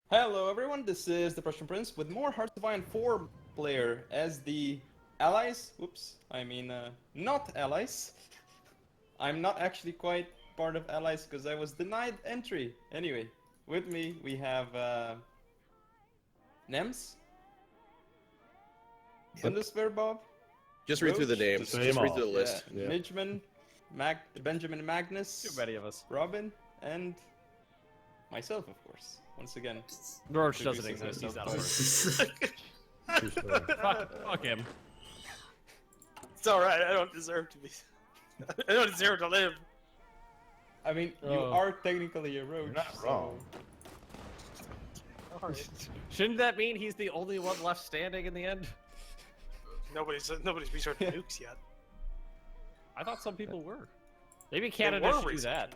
Hello everyone, this is the Prussian Prince with more Hearts of Iron 4 player as the allies. Not allies. I'm not actually quite part of allies because I was denied entry. Anyway, with me we have Nems, Bundeswehr Bob, Just read through the Roach, names. Just read through the list. yeah. Midgeman, Benjamin Magnus, Too many of us. Robin, and myself, of course. Once again. Roach doesn't exist. He's out of fuck him. It's alright, I don't deserve to be... I don't deserve to live. I mean, you are technically a roach. You're not wrong. Shouldn't that mean he's the only one left standing in the end? Nobody's researched nukes yet. I thought some people were. Maybe Canada should do that.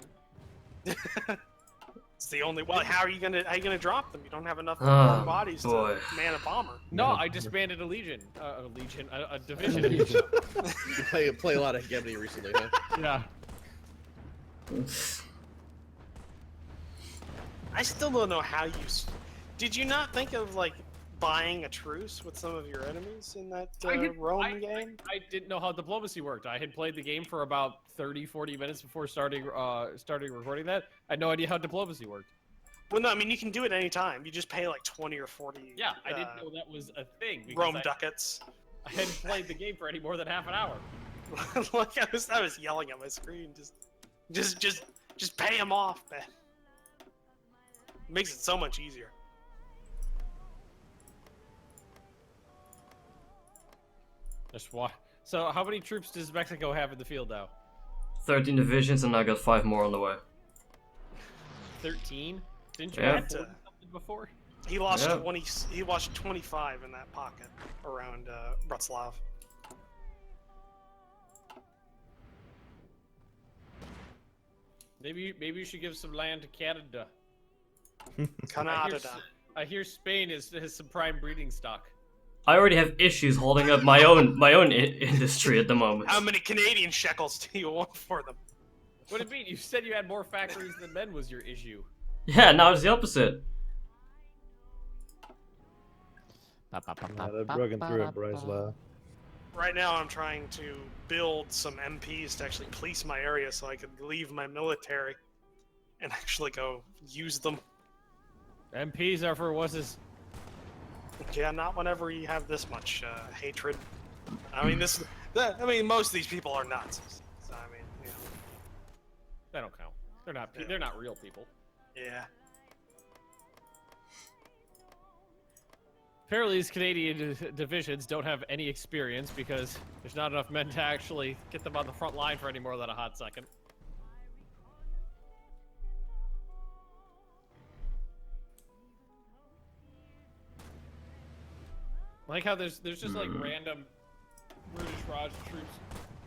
It's the only. Well, how are you gonna drop them? You don't have enough armed bodies to man a bomber. No, I disbanded a legion. A division. You play a lot of Hegemony recently, huh? Yeah. I still don't know how you. Did you not think of like buying a truce with some of your enemies in that Rome game? I didn't know how diplomacy worked. I had played the game for about 30-40 minutes before starting recording that. I had no idea how diplomacy worked. Well, no, I mean you can do it anytime. You just pay like 20 or 40. Yeah, I didn't know that was a thing. Rome ducats. I hadn't played the game for any more than half an hour. Like I was yelling at my screen. Just pay him off, man. It makes it so much easier. Just why? So, how many troops does Mexico have in the field now? 13 divisions, and I got 5 more on the way. 13? Didn't you Yeah. have 40 something before? He lost 20. He lost 25 in that pocket around Wroclaw. Maybe you should give some land to Canada. Canada. I hear Spain has some prime breeding stock. I already have issues holding up my own industry at the moment. How many Canadian shekels do you want for them? What do you mean? You said you had more factories than men was your issue. Yeah, now it's the opposite. They're broken through at Breslau. Right now, I'm trying to build some MPs to actually police my area so I can leave my military and actually go use them. MPs are for wusses. Yeah, not whenever you have this much hatred. I mean, most of these people are Nazis. So, I mean, you know. They don't count. They're not real people. Yeah. Apparently, these Canadian divisions don't have any experience because there's not enough men to actually get them on the front line for any more than a hot second. I like how there's just like random British Raj troops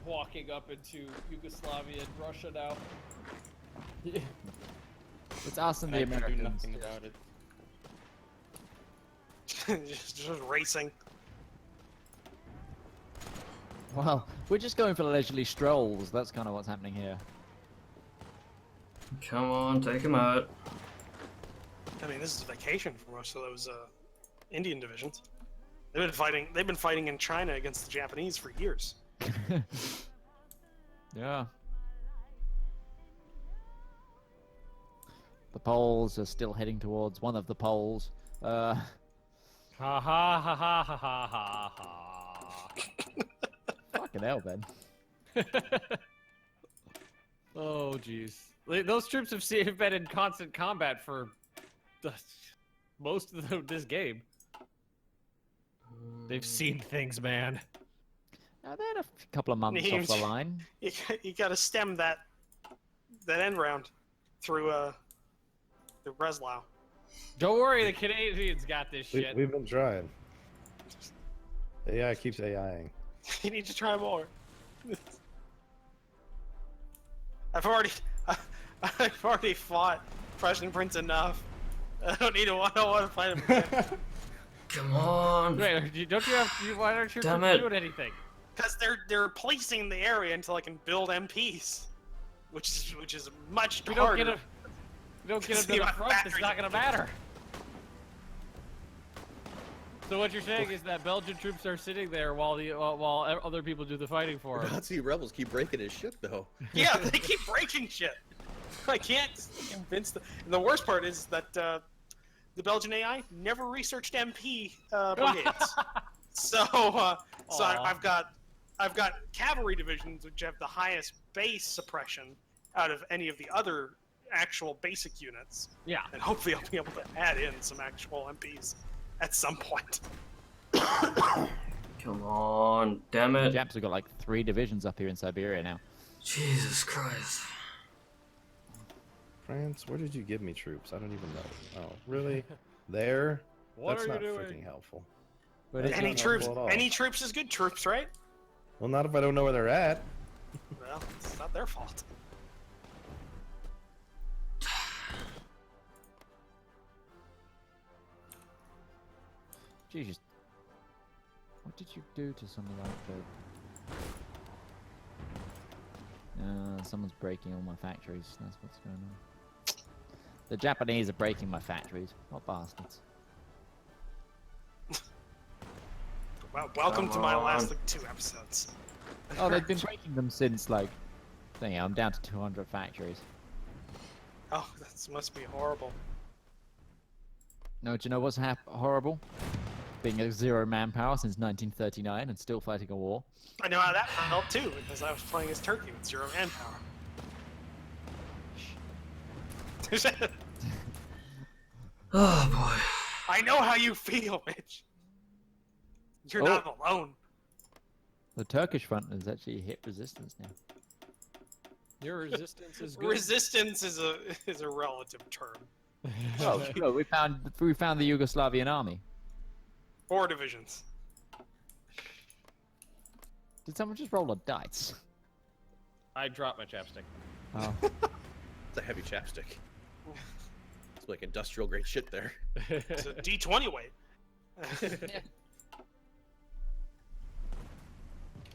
walking up into Yugoslavia and Russia now. Yeah. It's us and the I can do Americans. nothing about it. just racing. Well, we're just going for leisurely strolls. That's kind of what's happening here. Come on, take him out. I mean, this is a vacation for most of those Indian divisions. They've been fighting in China against the Japanese for years. Yeah. The poles are still heading towards one of the poles. Ha ha ha ha ha ha ha ha. Fucking hell, Ben. Oh jeez. Those troops have been in constant combat for most of this game. They've seen things, man. Now, they're a couple of months off the line. You gotta stem that end round through Breslau. Don't worry, the Canadians got this shit. We've been trying. AI keeps AIing. You need to try more. I've already fought Prussian Prince enough. I don't want to fight him again. Come on. Wait, why aren't you Damn it. doing anything? Because they're policing the area until I can build MPs, which is much We harder. don't get them to the front, it's not gonna matter. So what you're saying is that Belgian troops are sitting there while while other people do the fighting for them. Nazi rebels keep breaking his shit though. Yeah, they keep breaking shit. I can't convince them. And the worst part is that the Belgian AI never researched MP brigades. So I've got cavalry divisions which have the highest base suppression out of any of the other actual basic units. Yeah. And hopefully I'll be able to add in some actual MPs at some point. Come on, damn it. Japs have got like 3 divisions up here in Siberia now. Jesus Christ. France, where did you give me troops? I don't even know. Oh, really? There? What That's are not you doing? freaking helpful. But That's it's Any not troops, helpful at all. any troops is good troops, right? Well, not if I don't know where they're at. Well, it's not their fault. Jesus. What did you do to some of that? Someone's breaking all my factories. That's what's going on. The Japanese are breaking my factories. What bastards. Well, welcome to my Come last on. like 2 episodes. Oh, they've been breaking them since, like... I'm down to 200 factories. Oh, that must be horrible. No, do you know what's horrible? Being a 0 manpower since 1939 and still fighting a war. I know how that felt too, because I was playing as Turkey with 0 manpower. Oh boy. I know how you feel, Mitch. You're Oh. not alone. The Turkish front has actually hit resistance now. Your resistance is good. Resistance is a relative term. Oh, no, we found the Yugoslavian army. 4 divisions. Did someone just roll a dice? I dropped my chapstick. Oh. It's a heavy chapstick. It's like industrial grade shit there. It's a D20 weight.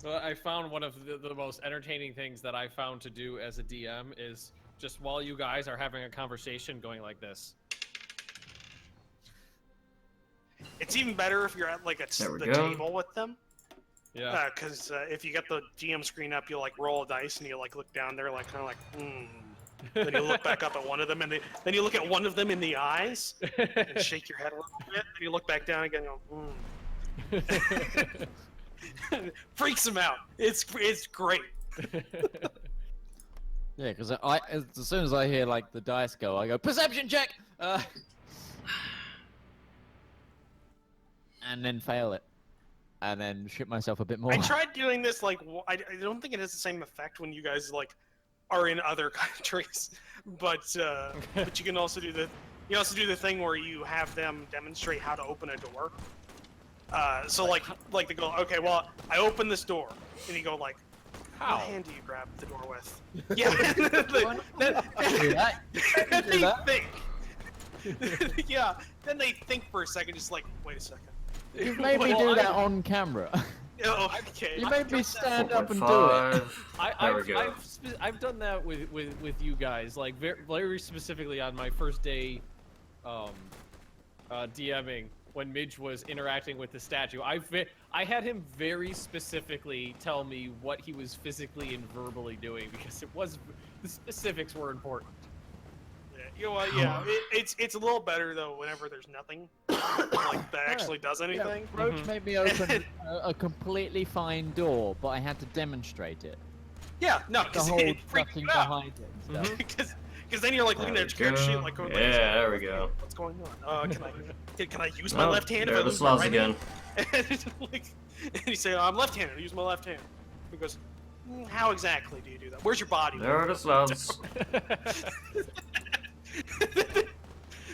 Well, I found one of the most entertaining things that I found to do as a DM is just while you guys are having a conversation going like this. It's even better if you're at like There we the go. table with them. Yeah. Because if you get the GM screen up, you like roll a dice and you like look down there like kind of like, Then you look back up at one of them and then you look at one of them in the eyes and shake your head a little bit. And you look back down again and go, Freaks them out. It's great. Yeah, because as soon as I hear like the dice go, I go perception check, and then fail it, and then shoot myself a bit more. I tried doing this like I don't think it has the same effect when you guys like are in other countries, but you can also do the thing where you have them demonstrate how to open a door. So like they go, okay, well I open this door, and you go like, How? what hand do you grab the door with? Yeah, they think. Yeah, then they think for a second, just like, wait a second. You made me do that on camera. Oh, okay. You made me stand up and do it. 4.5. There we go. I've done that with you guys, like very specifically on my first day DMing when Midge was interacting with the statue. I had him very specifically tell me what he was physically and verbally doing because the specifics were important. Yeah, it's a little better though whenever there's nothing like that actually does anything. Roach made me open a completely fine door, but I had to demonstrate it. Yeah, no, The because whole it freaks ducking you out. behind it and stuff. Because then you're like looking There at we your character go. sheet like, going, Yeah, there we go. What's going on? Can I use my Oh, left hand? there if I are the lose my Slavs right again. hand? And you say, I'm left-handed. I use my left hand. He goes, how exactly do you do that? Where's your body? There are the Slavs.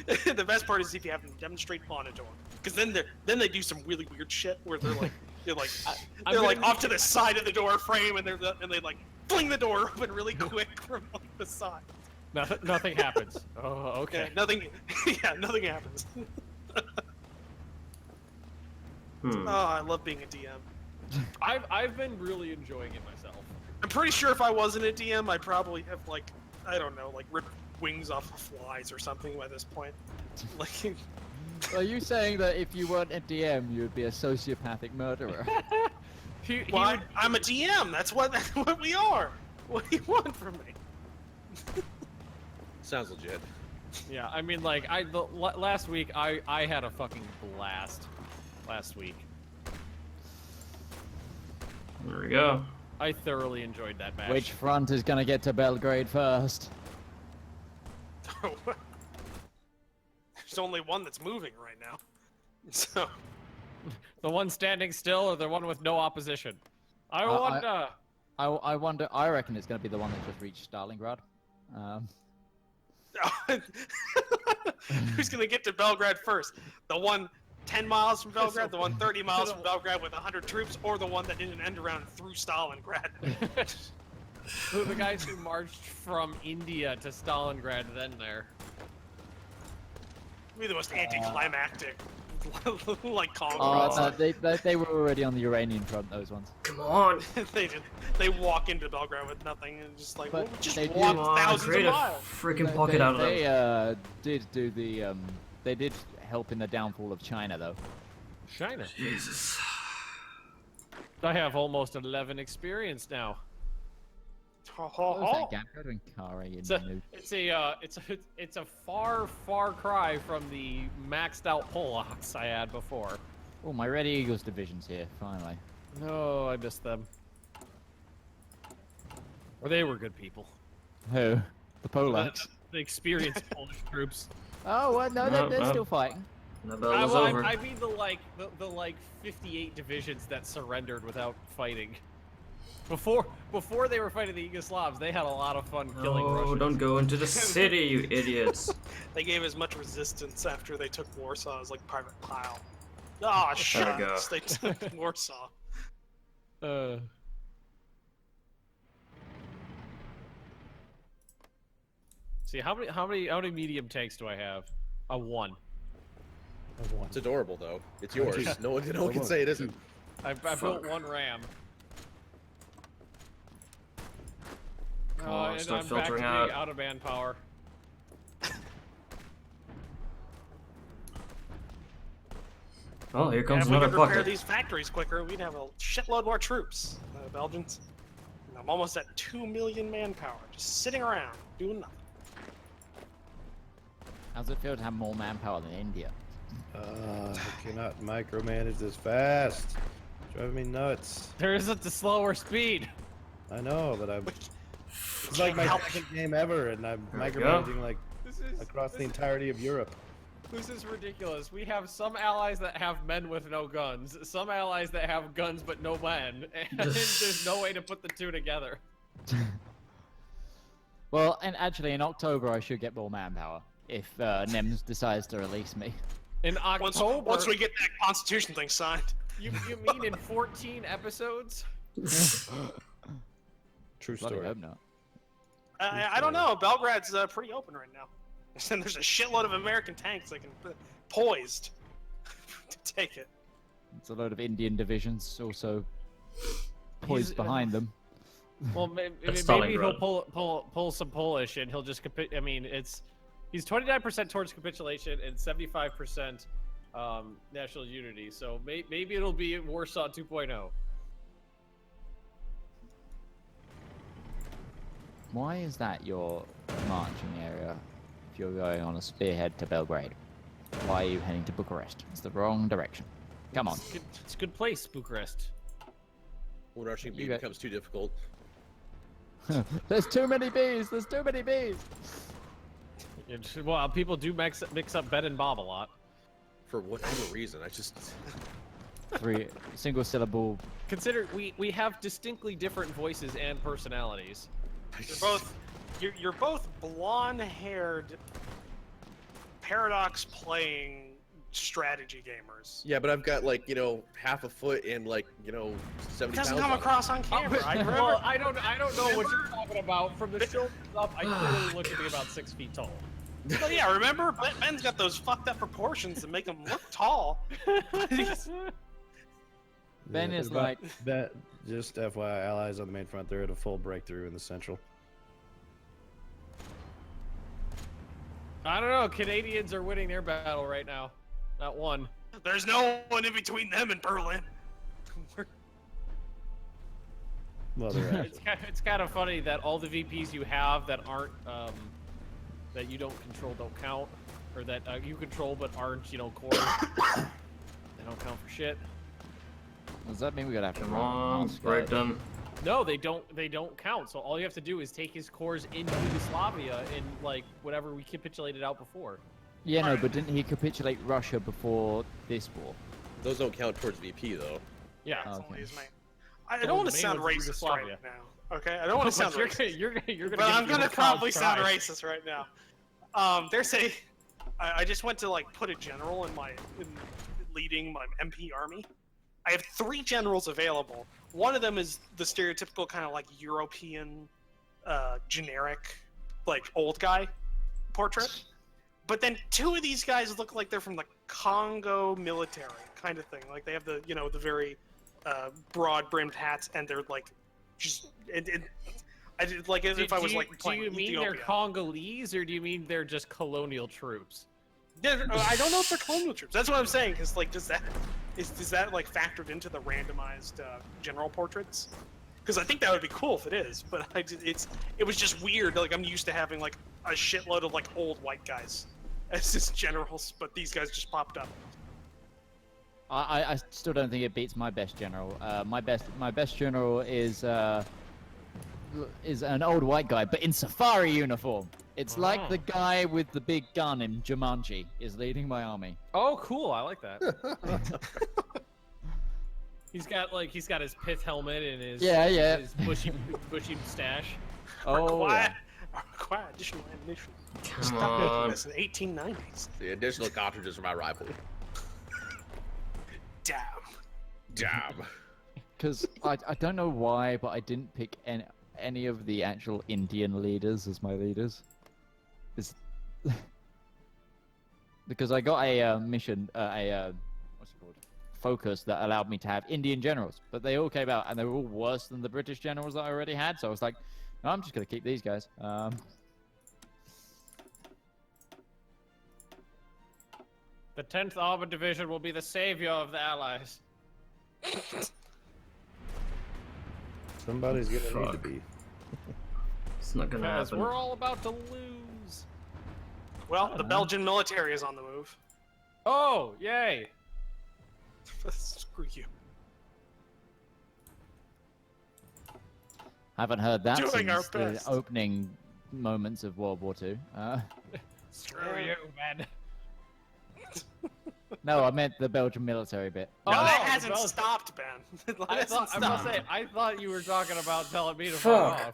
The best part is if you have them demonstrate on a door, because then they do some really weird shit where they're like off to the side of the door frame and they like fling the door open really quick from like the side. Nothing happens. Oh, okay. Yeah, nothing. Yeah, nothing happens. Oh, I love being a DM. I've been really enjoying it myself. I'm pretty sure if I wasn't a DM, I'd probably have like, I don't know, like ripped wings off of flies or something by this point. Like, Are you saying that if you weren't a DM, you would be a sociopathic murderer? Well, I'm a DM. That's what we are. What do you want from me? Sounds legit. Yeah, I mean, like, last week, I had a fucking blast. Last week. There we go. I thoroughly enjoyed that match. Which front is gonna get to Belgrade first? There's only one that's moving right now. So. The one standing still or the one with no opposition? I wonder. I wonder. I reckon it's gonna be the one that just reached Stalingrad. Who's gonna get to Belgrade first? The one 10 miles from Belgrade, the one 30 miles from Belgrade with 100 troops, or the one that did an end around through Stalingrad? The guys who marched from India to Stalingrad then there. Be the most anticlimactic, like Congo. Oh, no, they were already on the Iranian front. Those ones. Come on. they walk into Belgrade with nothing and just like, But well, we just they do- walked Come on, thousands create of a miles. freaking pocket out of them. They did do the they did help in the downfall of China though. China. Jesus. I have almost 11 experience now. Ho, What ho, was ho. that gap doing, Kara? You It's a, noob? it's a far cry from the maxed out Polacks I had before. Oh, my Red Eagles division's here finally. No, I missed them. Or they were good people. Who? The Polacks. The experienced Polish troops. Oh, what? No, No, they're no. still fighting. The battle's well, over. I mean the like 58 divisions that surrendered without fighting. Before they were fighting the Yugoslavs, they had a lot of fun killing Oh, Russians. don't go into the city, you idiots. They gave as much resistance after they took Warsaw as like Private Pile. Ah, There we shucks, they took Warsaw. See how many medium tanks do I have? A one. It's adorable though. It's yours. No one can say it isn't. I built one ram. Oh, And start I'm back to filtering being out. out of manpower. Oh, here comes If we another could repair bucket. these factories quicker, we'd have a shitload more troops, Belgians. And I'm almost at 2 million manpower, just sitting around, doing nothing. How's it feel to have more manpower than India? I cannot micromanage this fast. Driving me nuts. There isn't a slower speed. I know, but I'm. It's like my Help. second game ever, and I'm There we go. micromanaging like This is across the entirety of Europe. This is ridiculous. We have some allies that have men with no guns, some allies that have guns but no men, and there's no way to put the two together. Well, and actually, in October, I should get more manpower if NEMS decides to release me. In October, Once we get that constitution thing signed. you mean in 14 episodes? True Bloody story. hope not. I don't know. Belgrade's pretty open right now. And there's a shitload of American tanks that can poised to take it. It's a load of Indian divisions also poised behind them. Well, maybe That's he'll Stalingrad. pull some Polish, and he'll just I mean, he's 29% towards capitulation and 75% national unity. So maybe it'll be Warsaw 2.0. Why is that your marching area if you're going on a spearhead to Belgrade? Why are you heading to Bucharest? It's the wrong direction. Come on. It's a good place, Bucharest. When rushing B You got- becomes too difficult. There's too many bees! There's too many bees! Well, people do mix up bed and bob a lot. For whatever reason, I just. Three single syllable. Consider we have distinctly different voices and personalities. You're both blonde-haired, paradox playing strategy gamers. Yeah, but I've got like half a foot and like 70 It doesn't pounds come on it. across on camera. I remember. Well, I don't know what you're talking about. From the shoulders up, I clearly look to be about 6 feet tall. Well, yeah, remember? Ben's got those fucked up proportions that make him look tall. Ben is but like- that. Just FYI, allies on the main front. They're at a full breakthrough in the central. I don't know. Canadians are winning their battle right now. Not one. There's no one in between them and Berlin. Well, they're It's kind of funny that all the VPs you have that aren't that you don't control don't count, or that you control but aren't cores. They don't count for shit. Does that mean we gotta have to Come run on, past break that? them. No, they don't count. So all you have to do is take his cores in Yugoslavia in like whatever we capitulated out before. Yeah, no, Alright. but didn't he capitulate Russia before this war? Those don't count towards VP though. Yeah. That's Okay. only his main. I don't want to main sound one's racist Yugoslavia. right now. Okay, I don't want to sound you're racist. Gonna, you're gonna. But I'm give gonna your probably cause sound pride. racist right now. I just went to like put a general in leading my MP army. I have 3 generals available. One of them is the stereotypical kind of like European, generic, like old guy portrait. But then 2 of these guys look like they're from the Congo military kind of thing. Like they have the the very broad-brimmed hats, and they're like just I did like as if I was like Do playing you mean Ethiopia. they're Congolese, or do you mean they're just colonial troops? I don't know if they're colonial troops. That's what I'm saying. Because like, does that like factored into the randomized general portraits? Because I think that would be cool if it is. But it was just weird. Like I'm used to having like a shitload of like old white guys as just generals, but these guys just popped up. I still don't think it beats my best general. My best general is an old white guy, but in safari uniform. It's like the guy with the big gun in Jumanji is leading my army. Oh, cool! I like that. He's got his pith helmet and his his bushy mustache. Oh, yeah. Require additional ammunition. Come Stop on. making this in 1890s. The additional cartridges for my rifle. Damn. Damn. Because I don't know why, but I didn't pick any of the actual Indian leaders as my leaders. Because I got a mission, what's it called? Focus that allowed me to have Indian generals, but they all came out and they were all worse than the British generals that I already had. So I was like, no, I'm just gonna keep these guys. The 10th Armored Division will be the savior of the Allies. Somebody's gonna need to Fuck. be. It's not gonna Because happen. we're all about to lose. Well, the Belgian military is on the move. Oh, yay! Screw you. Haven't heard that Doing our since the best. opening moments of World War II. Screw you, man. No, I meant the Belgian military bit. No, that Oh, hasn't Bel- stopped, Ben. That I hasn't must stopped. say, I thought you were talking about telling me to fuck Fuck.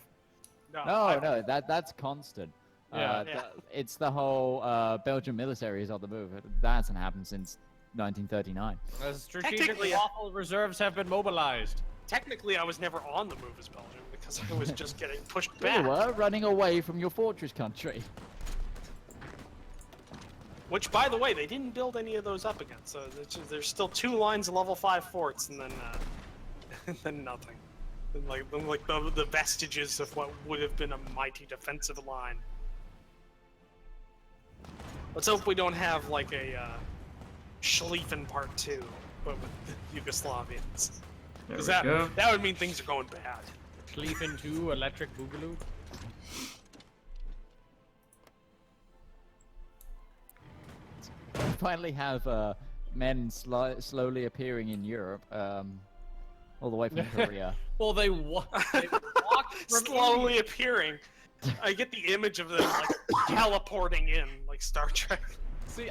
off. No, that's constant. Yeah. Yeah. It's the whole Belgian military is on the move. That hasn't happened since 1939. The strategic Technically, lawful reserves have been mobilized. Technically, I was never on the move as Belgium because I was just getting pushed You back. were running away from your fortress country. Which, by the way, they didn't build any of those up again. So there's still 2 lines of level 5 forts, and then and then nothing. And like the vestiges of what would have been a mighty defensive line. Let's hope we don't have like a Schlieffen Part 2, but with the Yugoslavians. There Because we go. that would mean things are going bad. Schlieffen 2, Electric Boogaloo. We finally have men slowly appearing in Europe, all the way from Korea. Well, they walked from Slowly appearing. I get the image of them like teleporting in, like Star Trek. See,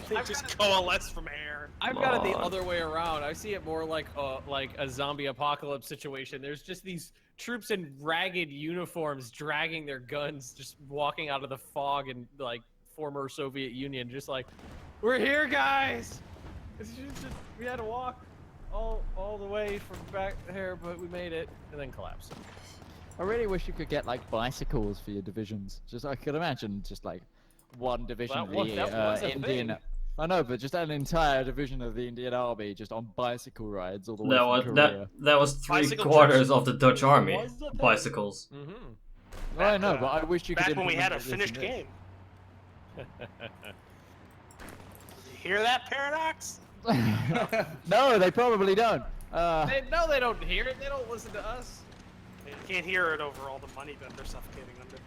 They just coalesce from air. I've got it the Come on. other way around. I see it more like a zombie apocalypse situation. There's just these troops in ragged uniforms dragging their guns, just walking out of the fog in like former Soviet Union, just like, we're here, guys. It's just we had to walk all the way from back here, but we made it, and then collapsed. I really wish you could get like bicycles for your divisions. Just I could imagine just like one division of the that was a Indian. thing. I know, but just an entire division of the Indian army just on bicycle rides all the way That from was Korea. that was Bicycle 3/4 trips of the Dutch army. Was the thing. Bicycles. Mm-hmm. I know, but I wish you could. Back when we had a implement this in finished this. game. hear that, Paradox? No, they probably don't. No, they don't hear it. They don't listen to us. They can't hear it over all the money that they're suffocating under.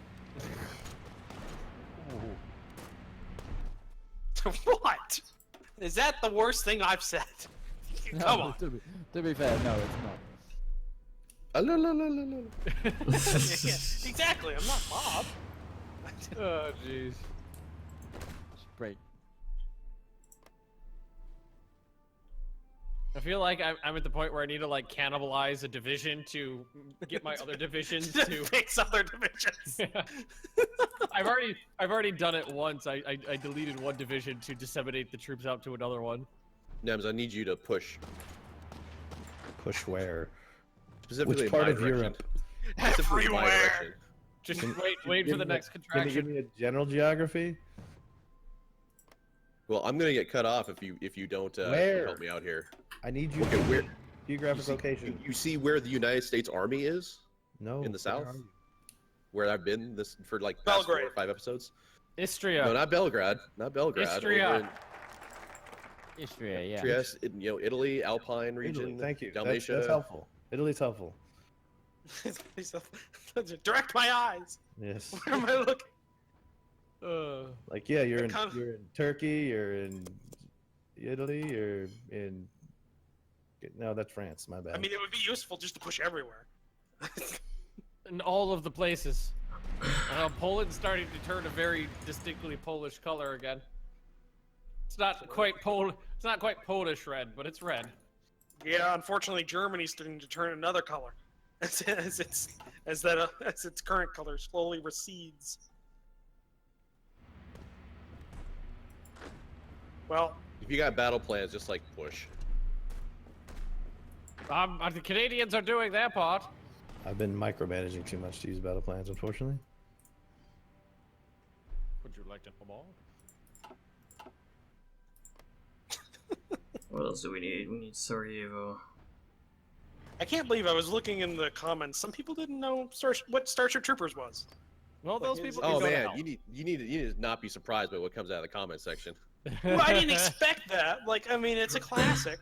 What? Is that the worst thing I've said? Come No, on. To be fair, no, it's not. Yeah, exactly. I'm not Bob. Oh, jeez. It's great. I feel like I'm at the point where I need to like cannibalize a division to get my other divisions to. Fix other divisions. Yeah. I've already done it once. I deleted one division to disseminate the troops out to another one. Nems, I need you to push. Push where? Specifically Which in part my of direction. Europe? Specifically in my Everywhere. direction. Just Can- wait for Give the me next Can you give contraction. me a general geography? Well, I'm gonna get cut off if you don't Where? help me out here. I need you Okay, to where? geographic location. You see where the United States Army is? No. in the where south? are you? Where I've been this for like past 4 or Belgrade. 5 episodes? Istria. No, not Belgrade. Not Belgrade. Istria. Over in Istria, yeah. Trieste, you know, Italy, Alpine region. Italy, thank you. Dalmatia. That's helpful. Italy's helpful. Direct my eyes. Yes. Where am I looking? Like, yeah, you're Come- in Turkey, you're in Italy, you're in. No, that's France. My bad. I mean, it would be useful just to push everywhere. In all of the places. Poland's starting to turn a very distinctly Polish color again. It's not quite It's not quite Polish red, but it's red. Yeah, unfortunately, Germany's starting to turn another color as its current color slowly recedes. Well, If you got battle plans, just like push. The Canadians are doing their part. I've been micromanaging too much to use battle plans, unfortunately. Would you like to know more? What else do we need? We need Sarajevo. I can't believe I was looking in the comments. Some people didn't know what Starship Troopers was. Well, those Like, people Oh can go to man, hell. you need to not be surprised by what comes out of the comment section. Well, I didn't expect that. Like, I mean, it's a classic.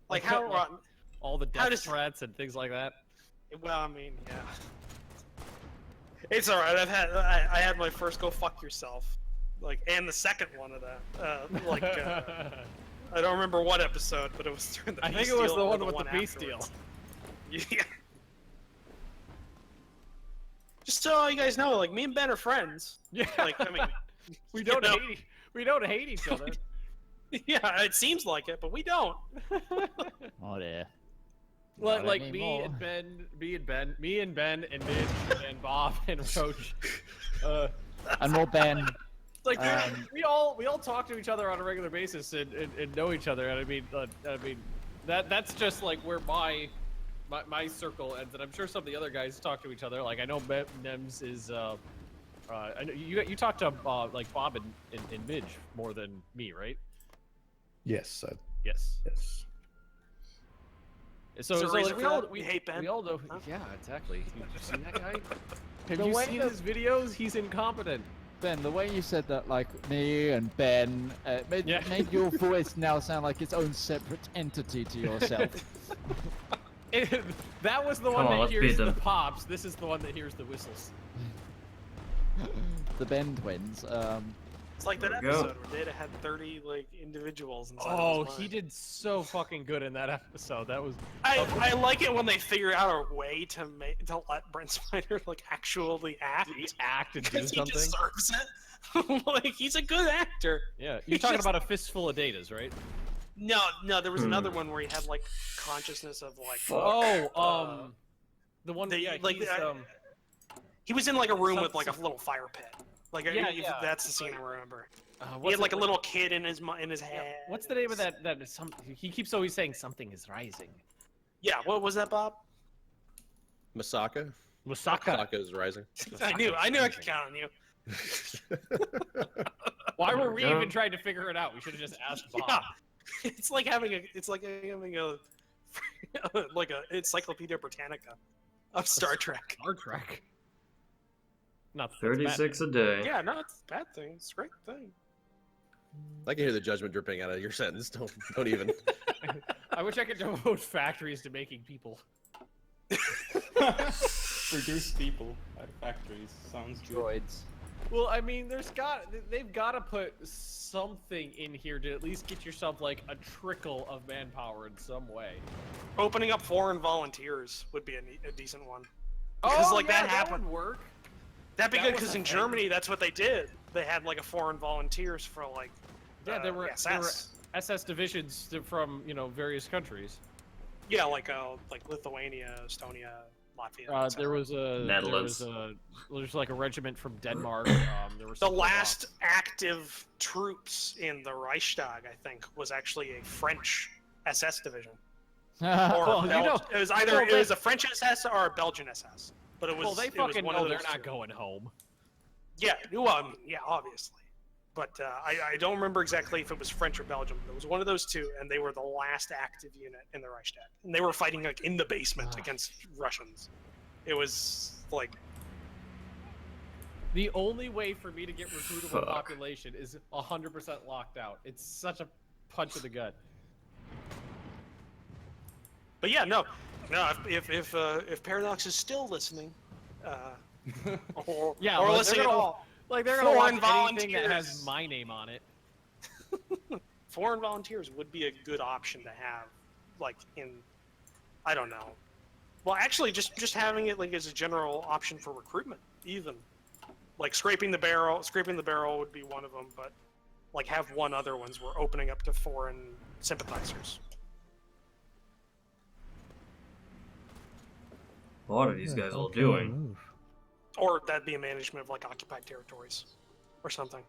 Like, how rotten. all the How death does- threats and things like that. Well, I mean, yeah. It's alright. I had my first go fuck yourself, like, and the second one of that. I don't remember what episode, but it was during the. I think peace it was deal the or one with the peace deal. afterwards. Yeah. Just so you guys know, like, me and Ben are friends. Yeah. Like, I mean, we you don't know. we don't hate each other. Yeah, it seems like it, but we don't. Oh dear. Like, Not like anymore. me and Ben and Mitch and Bob and Roach. And more Ben. Like Um, we all talk to each other on a regular basis and know each other, and I mean that's just like where my circle ends, and I'm sure some of the other guys talk to each other. Like I know Nems is I know you talk to like Bob and Midge more than me, right? Yes. Yes. Yes. So, Is there a so reason like, we for all that? You hate Ben? We all know. Huh? Yeah, exactly. You see that guy? Have The you way seen that- his videos? He's incompetent. Ben, the way you said that, like me and Ben, made your voice now sound like its own separate entity to yourself. That was the Come one on, that let's hears beat the them. pops. This is the one that hears the whistles. The Ben twins. It's like that There we go. episode where Data had 30 like individuals inside of Oh, his he mind. did so fucking good in that episode. That was. I like it when they figure out a way to let Brent Spiner like actually act. Act and do Because he something. deserves it. Like he's a good actor. Yeah, you're He's talking just- about a fistful of datas, right? No, there was another one where he had like consciousness of like. Oh, the one. They- Yeah, like, he's, He was in like a room Some- with like a little fire pit. Like Yeah, if yeah. that's the scene I remember. He what's had like it- a little kid in his head. What's the name of that? That is some. He keeps always saying something is rising. Yeah, what was that, Bob? Masaka. Masaka. Masaka is rising. I knew I could count on you. Why were we Yeah. even trying to figure it out? We should have just asked Bob. Yeah. It's like having a like a Encyclopedia Britannica of Star Trek. Star Trek. Not that that's bad. 36 a day. Yeah, no, it's a bad thing. It's a great thing. I can hear the judgment dripping out of your sentence. Don't even. I wish I could devote factories to making people. Produce people at factories. Sounds good. Droids. Well, I mean, they've got to put something in here to at least get yourself like a trickle of manpower in some way. Opening up foreign volunteers would be a decent one. Because like yeah, that happened. would work. That'd be That good was because a in thing. Germany, that's what they did. They had like a foreign volunteers for like. Yeah, there were SS. SS divisions from various countries. Yeah, like Lithuania, Estonia, Latvia. There was a Netherlands. There's like a regiment from Denmark. There were The some last active troops in the Reichstag, I think, was actually a French SS division. Or Well, you know- it was either well, it was a French SS or a Belgian SS. But it was. Well, they it was fucking one know of they're those not two. going home. Yeah, well, I mean, yeah, obviously. But I don't remember exactly if it was French or Belgium. But it was one of those two, and they were the last active unit in the Reichstag. And they were fighting like in the basement against Russians. It was like. The only way for me to get recruitable Fuck. population is 100% locked out. It's such a punch in the gut. But yeah, no. If Paradox is still listening, or Yeah, or well, listening they're at gonna- all, Like they're gonna Foreign watch anything that volunteers. has my name on it. foreign volunteers would be a good option to have, like in, I don't know. Well, actually, just having it like as a general option for recruitment, even, like scraping the barrel would be one of them, but like have one other ones we're opening up to foreign sympathizers. What are these guys all doing? Or that'd be a management of like occupied territories, or something.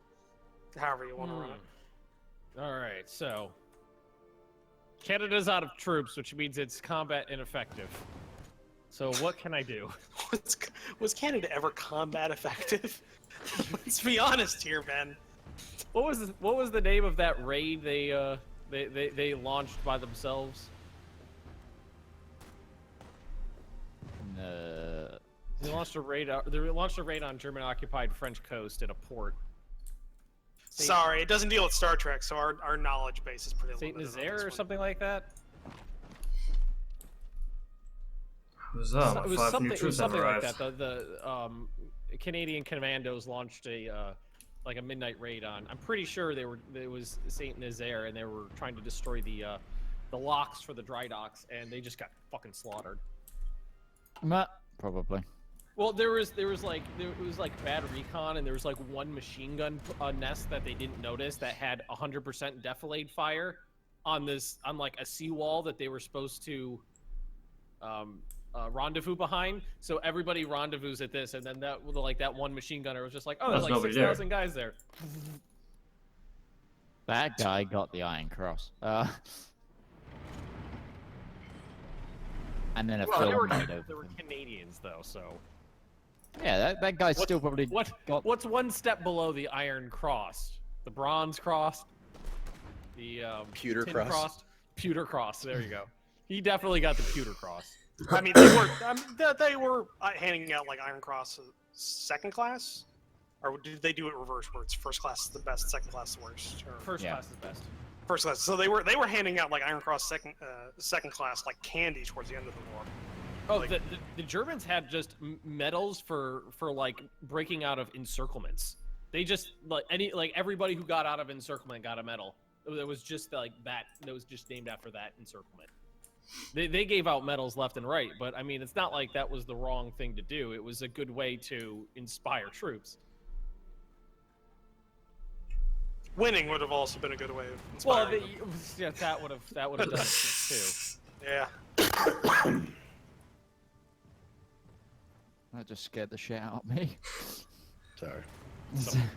However you want to run it. All right, so Canada's out of troops, which means it's combat ineffective. So what can I do? Was Canada ever combat effective? Let's be honest here, Ben. What was the name of that raid they launched by themselves? They launched a raid. They launched a raid on German-occupied French coast at a port. Sorry, it doesn't deal with Star Trek, so our knowledge base is pretty Saint limited. on Nazaire this or one. something like that. Who's up? It was Five something. new It was troops have something like arrived. that. The Canadian commandos launched a like a midnight raid on. I'm pretty sure it was Saint Nazaire, and they were trying to destroy the locks for the dry docks, and they just got fucking slaughtered. Probably. Well, it was like bad recon, and there was like one machine gun nest that they didn't notice that had 100% defilade fire on like a seawall that they were supposed to rendezvous behind. So everybody rendezvous at this, and then that one machine gunner was just like, oh, there's There's like nobody there. 6,000 guys there. That guy got the Iron Cross. And then a Well, film made they of were him. Canadians though, so Yeah, that guy's still probably got. what's one step below the Iron Cross? The Bronze Cross? The Pewter Tin Cross. Pewter Cross. There you go. He definitely got the Pewter Cross. I mean, they were handing out like Iron Cross second class, or did they do it reverse, where it's first class is the best, second class is the worst? Or First Yeah. class is best. first class. So they were handing out like Iron Cross second class like candy towards the end of the war. Oh, Like- the Germans had just medals for like breaking out of encirclements. They just like everybody who got out of encirclement got a medal. It was just like that. That was just named after that encirclement. They gave out medals left and right, but I mean, it's not like that was the wrong thing to do. It was a good way to inspire troops. Winning would have also been a good way of Well, inspiring them. yeah, that would have done it too. Yeah. That just scared the shit out of me. Sorry.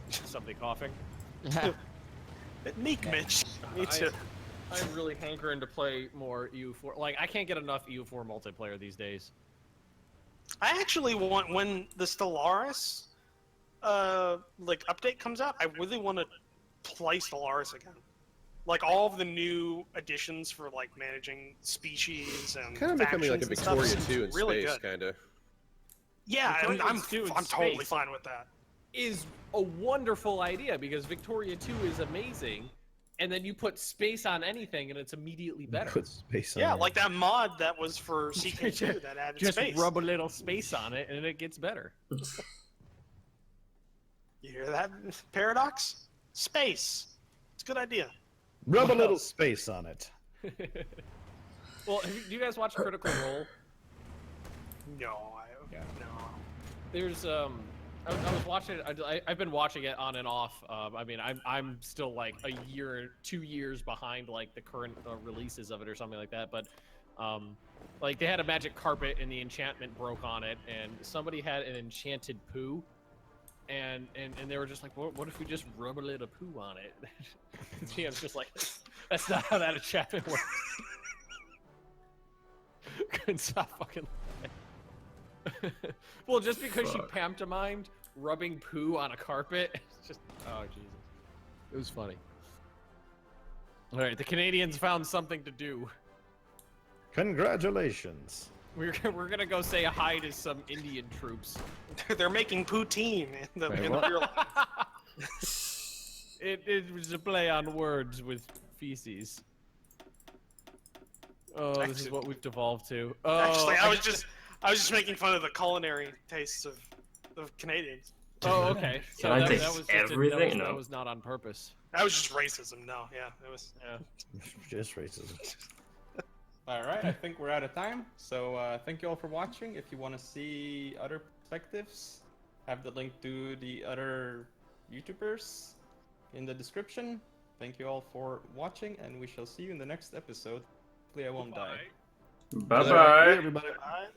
Somebody coughing. Yeah. Meek Mitch. Me too. I'm really hankering to play more EU4. Like, I can't get enough EU4 multiplayer these days. I actually want, when the Stellaris like update comes out, I really want to play Stellaris again. Like all of the new additions for like managing species and Kind of becoming like a factions and Victoria stuff 2 in really space, good. kind of. Yeah, Victoria I'm 2 in totally space. fine with that. Is a wonderful idea because Victoria 2 is amazing, and then you put space on anything and it's immediately better. Put space on Yeah, it. like that mod that was for CK2 that added Just space. rub a little space on it and it gets better. You hear that, Paradox? Space. It's a good idea. Rub a little space on it. Well, do you guys watch Critical Role? No, no. There's I was watching it. I've been watching it on and off. I mean, I'm still like a year, 2 years behind like the current releases of it or something like that. But like they had a magic carpet and the enchantment broke on it, and somebody had an enchanted poo, and they were just like, what if we just rub a little poo on it? GM's just like, that's not how that enchantment works. Couldn't stop fucking. Well, just because she pantomimed rubbing poo on a carpet, it's just, oh Jesus, it was funny. All right, the Canadians found something to do. Congratulations. We're gonna go say hi to some Indian troops. They're making poutine in the, Wait, in the what? real life. It was a play on words with feces. Oh, this is what we've devolved to. Oh, Actually, I was just making fun of the culinary tastes of Canadians. Oh, okay. So Can I taste was just everything? that No. was not on purpose. That was just racism. No, yeah, it was. Yeah. Just racism. Alright, I think we're out of time. So thank you all for watching. If you want to see other perspectives, have the link to the other YouTubers in the description. Thank you all for watching, and we shall see you in the next episode. Hopefully I won't die. Bye bye. Everybody. All right.